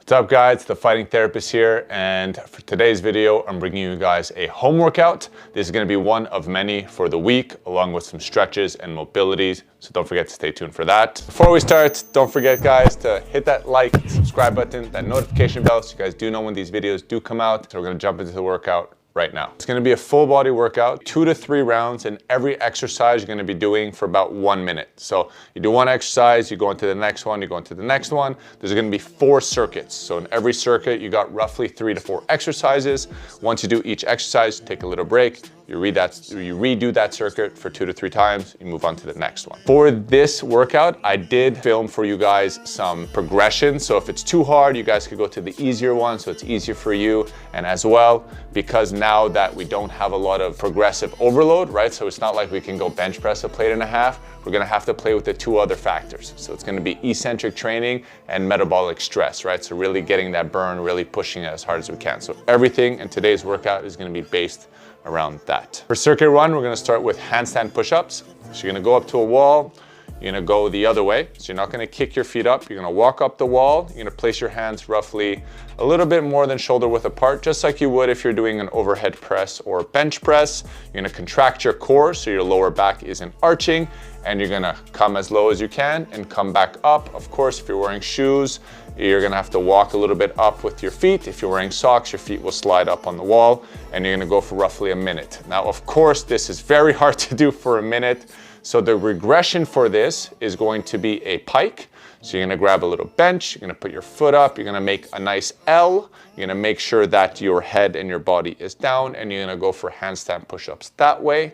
What's up guys, the Fighting Therapist here, and for today's video I'm bringing you guys a home workout. This is going to be one of many for the week, along with some stretches and mobilities, so don't forget to stay tuned for that. Before we start, don't forget guys to hit that like, subscribe button, that notification bell so you guys do know when these videos do come out. So we're going to jump into the workout right now. It's going to be a full body workout, 2 to 3 rounds, and every exercise you're going to be doing for about 1 minute. So you do one exercise, you go into the next one, you go into the next one. There's going to be 4 circuits. So in every circuit, you got roughly 3 to 4 exercises. Once you do each exercise, take a little break. You redo that circuit for 2 to 3 times, you move on to the next one. For this workout, I did film for you guys some progression. So if it's too hard, you guys could go to the easier one so it's easier for you. And as well, because now that we don't have a lot of progressive overload, right? So it's not like we can go bench press a plate and a half. We're gonna have to play with the 2 other factors. So it's gonna be eccentric training and metabolic stress, right? So really getting that burn, really pushing it as hard as we can. So everything in today's workout is gonna be based around that. For circuit 1, we're gonna start with handstand push-ups. So you're gonna go up to a wall, you're gonna go the other way. So you're not gonna kick your feet up, you're gonna walk up the wall, you're gonna place your hands roughly a little bit more than shoulder width apart, just like you would if you're doing an overhead press or bench press. You're gonna contract your core so your lower back isn't arching, and you're gonna come as low as you can and come back up. Of course, if you're wearing shoes, you're gonna have to walk a little bit up with your feet. If you're wearing socks, your feet will slide up on the wall, and you're gonna go for roughly a minute. Now, of course, this is very hard to do for a minute. So the regression for this is going to be a pike. So you're gonna grab a little bench, you're gonna put your foot up, you're gonna make a nice L, you're gonna make sure that your head and your body is down, and you're gonna go for handstand push-ups that way.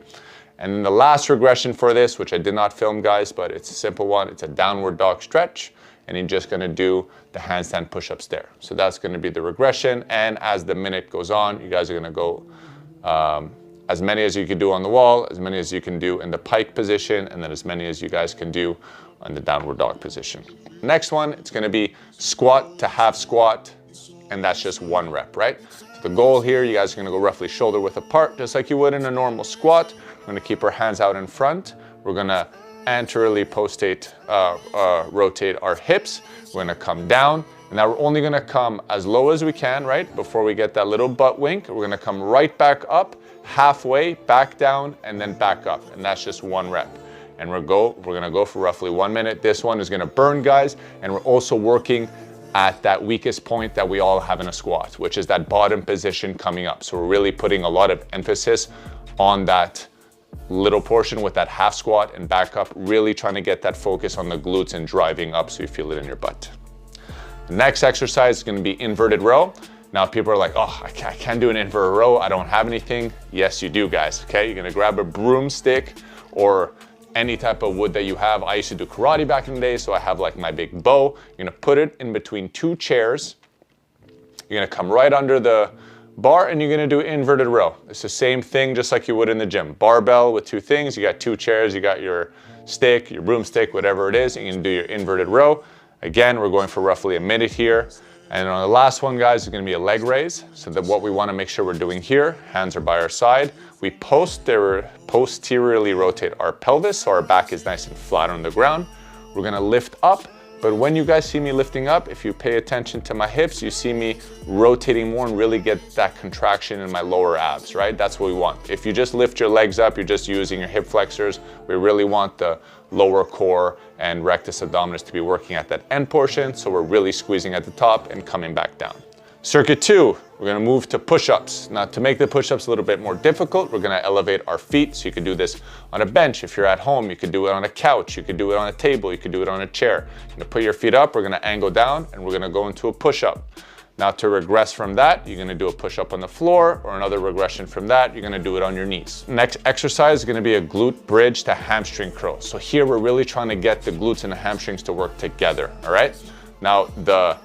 And then the last regression for this, which I did not film guys, but it's a simple one, it's a downward dog stretch, and you're just gonna do the handstand push-ups there. So that's gonna be the regression, and as the minute goes on, you guys are gonna go as many as you can do on the wall, as many as you can do in the pike position, and then as many as you guys can do on the downward dog position. Next one, it's gonna be squat to half squat, and that's just 1 rep, right? So the goal here, you guys are gonna go roughly shoulder width apart, just like you would in a normal squat. We're gonna keep our hands out in front. We're gonna anteriorly rotate our hips. We're gonna come down, and now we're only gonna come as low as we can, right? Before we get that little butt wink, we're gonna come right back up, halfway, back down, and then back up. And that's just 1 rep. And we're gonna go for roughly 1 minute. This one is gonna burn, guys. And we're also working at that weakest point that we all have in a squat, which is that bottom position coming up. So we're really putting a lot of emphasis on that little portion with that half squat and back up, really trying to get that focus on the glutes and driving up so you feel it in your butt. The next exercise is gonna be inverted row. Now people are like, oh, I can't do an inverted row, I don't have anything. Yes, you do guys, okay? You're gonna grab a broomstick or any type of wood that you have. I used to do karate back in the day, so I have like my big bow. You're gonna put it in between 2 chairs. You're gonna come right under the bar and you're gonna do inverted row. It's the same thing just like you would in the gym. Barbell with 2 things, you got 2 chairs, you got your stick, your broomstick, whatever it is, you're gonna do your inverted row. Again, we're going for roughly a minute here. And on the last one, guys, is gonna be a leg raise. So that what we wanna make sure we're doing here, hands are by our side. We posteriorly rotate our pelvis so our back is nice and flat on the ground. We're gonna lift up, but when you guys see me lifting up, if you pay attention to my hips, you see me rotating more and really get that contraction in my lower abs, right? That's what we want. If you just lift your legs up, you're just using your hip flexors. We really want the lower core and rectus abdominis to be working at that end portion, so we're really squeezing at the top and coming back down. Circuit 2, we're gonna move to push-ups. Now to make the push-ups a little bit more difficult, we're gonna elevate our feet. So you could do this on a bench. If you're at home, you could do it on a couch, you could do it on a table, you could do it on a chair. You're gonna put your feet up, we're gonna angle down, and we're gonna go into a push-up. Now to regress from that, you're gonna do a push-up on the floor, or another regression from that, you're gonna do it on your knees. Next exercise is gonna be a glute bridge to hamstring curl. So here we're really trying to get the glutes and the hamstrings to work together, all right? Now the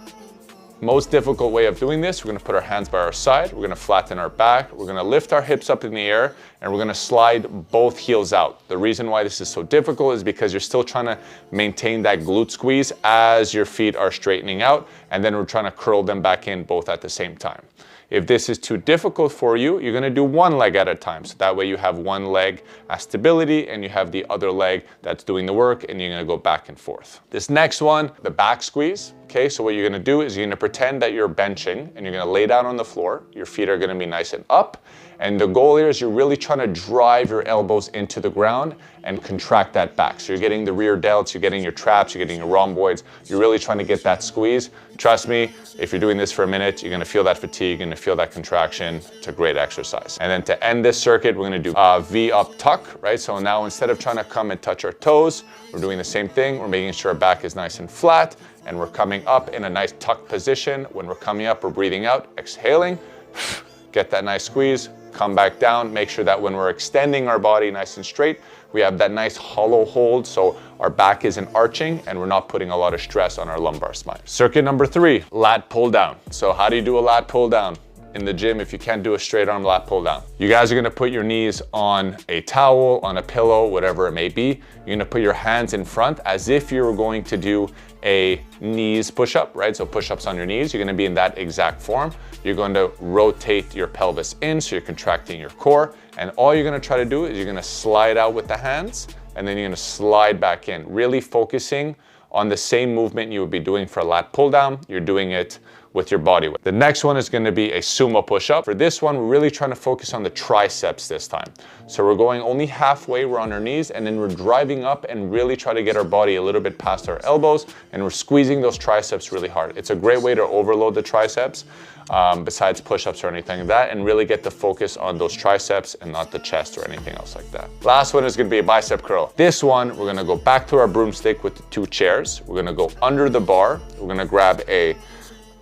most difficult way of doing this, we're gonna put our hands by our side, we're gonna flatten our back, we're gonna lift our hips up in the air, and we're gonna slide both heels out. The reason why this is so difficult is because you're still trying to maintain that glute squeeze as your feet are straightening out, and then we're trying to curl them back in both at the same time. If this is too difficult for you, you're gonna do one leg at a time. So that way you have one leg as stability and you have the other leg that's doing the work, and you're gonna go back and forth. This next one, the back squeeze. Okay, so what you're gonna do is you're gonna pretend that you're benching and you're gonna lay down on the floor. Your feet are gonna be nice and up. And the goal here is you're really trying to drive your elbows into the ground and contract that back. So you're getting the rear delts, you're getting your traps, you're getting your rhomboids. You're really trying to get that squeeze. Trust me, if you're doing this for a minute, you're gonna feel that fatigue, you're gonna feel that contraction. It's a great exercise. And then to end this circuit, we're gonna do V up tuck, right? So now instead of trying to come and touch our toes, we're doing the same thing. We're making sure our back is nice and flat, and we're coming up in a nice tuck position. When we're coming up, we're breathing out, exhaling, get that nice squeeze, come back down. Make sure that when we're extending our body nice and straight, we have that nice hollow hold so our back isn't arching and we're not putting a lot of stress on our lumbar spine. Circuit number 3, lat pull down. So how do you do a lat pull down in the gym if you can't do a straight arm lat pull down? You guys are gonna put your knees on a towel, on a pillow, whatever it may be. You're gonna put your hands in front as if you were going to do a knees push-up, right? So push-ups on your knees, you're gonna be in that exact form. You're going to rotate your pelvis in, so you're contracting your core. And all you're gonna try to do is you're gonna slide out with the hands, and then you're gonna slide back in, really focusing on the same movement you would be doing for a lat pull down. You're doing it with your body weight. The next one is gonna be a sumo push-up. For this one, we're really trying to focus on the triceps this time. So we're going only halfway, we're on our knees, and then we're driving up and really try to get our body a little bit past our elbows, and we're squeezing those triceps really hard. It's a great way to overload the triceps, besides push-ups or anything like that, and really get the focus on those triceps and not the chest or anything else like that. Last one is gonna be a bicep curl. This one, we're gonna go back to our broomstick with the 2 chairs. We're gonna go under the bar. We're gonna grab a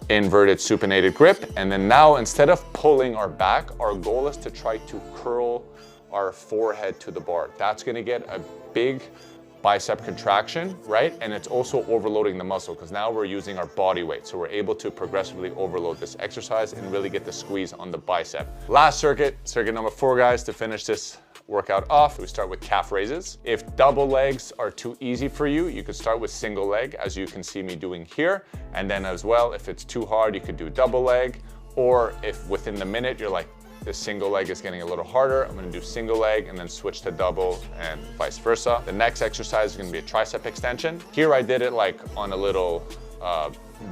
inverted supinated grip, and then now instead of pulling our back, our goal is to try to curl our forehead to the bar. That's gonna get a big bicep contraction, right? And it's also overloading the muscle because now we're using our body weight. So we're able to progressively overload this exercise and really get the squeeze on the bicep. Last circuit, circuit number 4, guys, to finish this workout off. We start with calf raises. If double legs are too easy for you, you could start with single leg, as you can see me doing here. And then as well, if it's too hard, you could do double leg. Or if within the minute, you're like, this single leg is getting a little harder, I'm gonna do single leg and then switch to double and vice versa. The next exercise is gonna be a tricep extension. Here I did it like on a little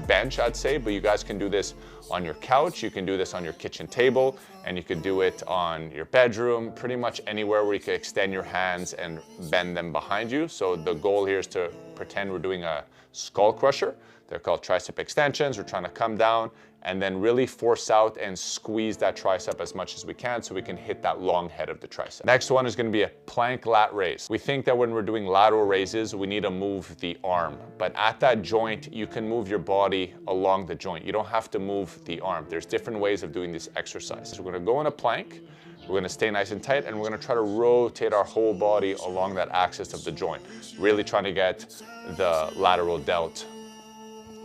bench, I'd say, but you guys can do this on your couch, you can do this on your kitchen table, and you could do it on your bedroom, pretty much anywhere where you can extend your hands and bend them behind you. So the goal here is to pretend we're doing a skull crusher. They're called tricep extensions. We're trying to come down and then really force out and squeeze that tricep as much as we can so we can hit that long head of the tricep. Next one is gonna be a plank lat raise. We think that when we're doing lateral raises, we need to move the arm, but at that joint, you can move your body along the joint. You don't have to move the arm. There's different ways of doing this exercise. So we're gonna go in a plank, we're gonna stay nice and tight, and we're gonna try to rotate our whole body along that axis of the joint, really trying to get the lateral delt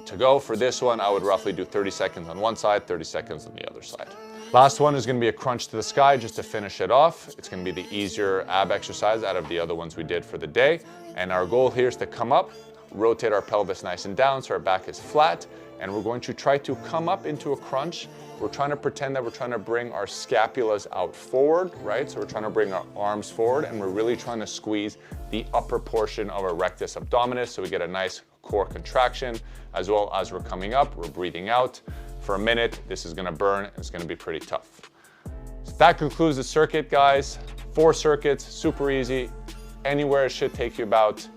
to go. For this one, I would roughly do 30 seconds on one side, 30 seconds on the other side. Last one is gonna be a crunch to the sky just to finish it off. It's gonna be the easier ab exercise out of the other ones we did for the day. And our goal here is to come up, rotate our pelvis nice and down so our back is flat, and we're going to try to come up into a crunch. We're trying to pretend that we're trying to bring our scapulas out forward, right? So we're trying to bring our arms forward, and we're really trying to squeeze the upper portion of our rectus abdominis so we get a nice core contraction. As well as we're coming up, we're breathing out. For a minute, this is gonna burn, it's gonna be pretty tough. So that concludes the circuit, guys. 4 circuits, super easy. Anywhere it should take you about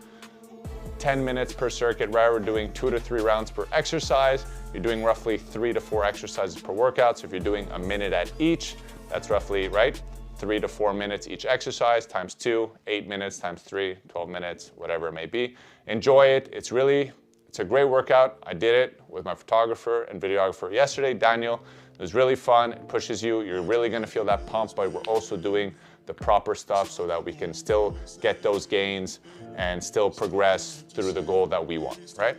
10 minutes per circuit, right? We're doing 2 to 3 rounds per exercise. You're doing roughly 3 to 4 exercises per workout. So if you're doing a minute at each, that's roughly, right? 3 to 4 minutes each exercise times 2, 8 minutes times 3, 12 minutes, whatever it may be. Enjoy it. It's a great workout. I did it with my photographer and videographer yesterday, Daniel. It was really fun. It pushes you. You're really gonna feel that pump, but we're also doing the proper stuff so that we can still get those gains and still progress through the goal that we want, right?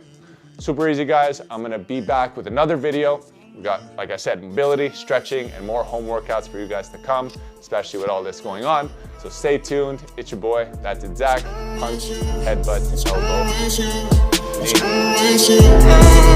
Super easy, guys. I'm gonna be back with another video. We got, like I said, mobility, stretching, and more home workouts for you guys to come, especially with all this going on. So stay tuned. It's your boy, That's It Zach. Punch, headbutt, elbow, knee.